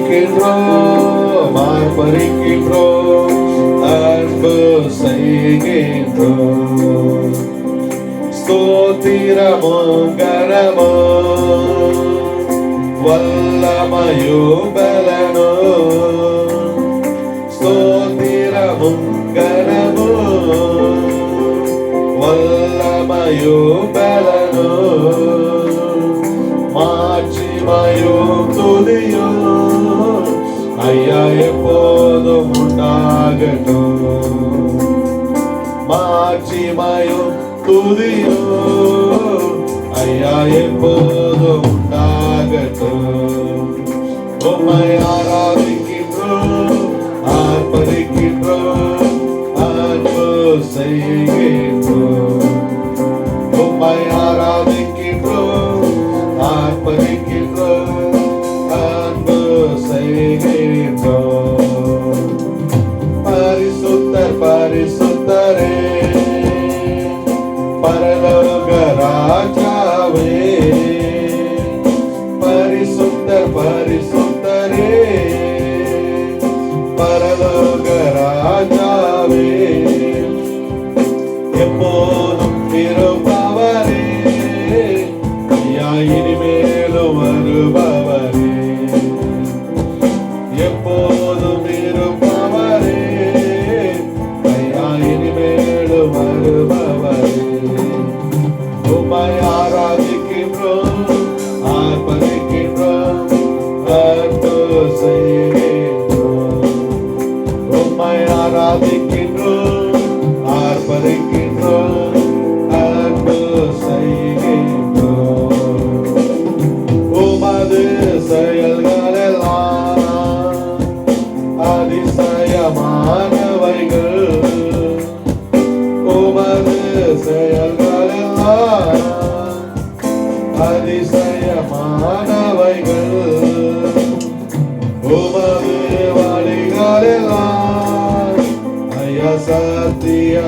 ஆர்ப்பரிக்கின்றோம் ஆர்ப்பரிக்கின்றோம் அன்பு செய்கின்றோம். ஸ்தோத்திரமும் கனமும் வல்லமையும் பலனும். ஸ்தோத்திரமும் கனமும் வல்லமையும் பலனும் மாட்சிமையும் துதியும் ஐயா எப்போதும் உண்டாகட்டும். மாட்சிமையும் துதியும் ஐயா எப்போதும் உண்டாகட்டும். உம்மை ஆராதிக்கின்றோம் ஆர்ப்பரிக்கின்றோம் அன்பு செய்கின்றோம். உம்மை ஆராதிக்கின்றோம் ஆர்ப்பரிக்கின்றோம் அன்பு செய்கின்றோம். பரிசுத்தர் பரிசுத்தரே பரலோக ராஜாவே. பரிசுத்தர் பரிசுத்தரே பரலோக ராஜாவே. எப்போதும் இருப்பவரே ஐயா இனிமேலும் வருபவரே. எப்போதும் இருப்பவரே ஐயா இனிமேலும் வருபவரே. உம்மை ஆராதிக்கின்றோம் ஆர்ப்பரிக்கின்றோம் அன்பு செய்கின்றோம். உம்மை ஆராதிக்கின்றோம் ஆர்ப்பரிக்கின்றோம் அன்பு செய்கின்றோம். உமது செயல்களெல்லாம் அதிசயமானவைகள். உமது செயல்களெல்லாம் அதிசயமானவைகள். உமது வழிகளெல்லாம் ஐயா சத்தியமானவைகள்.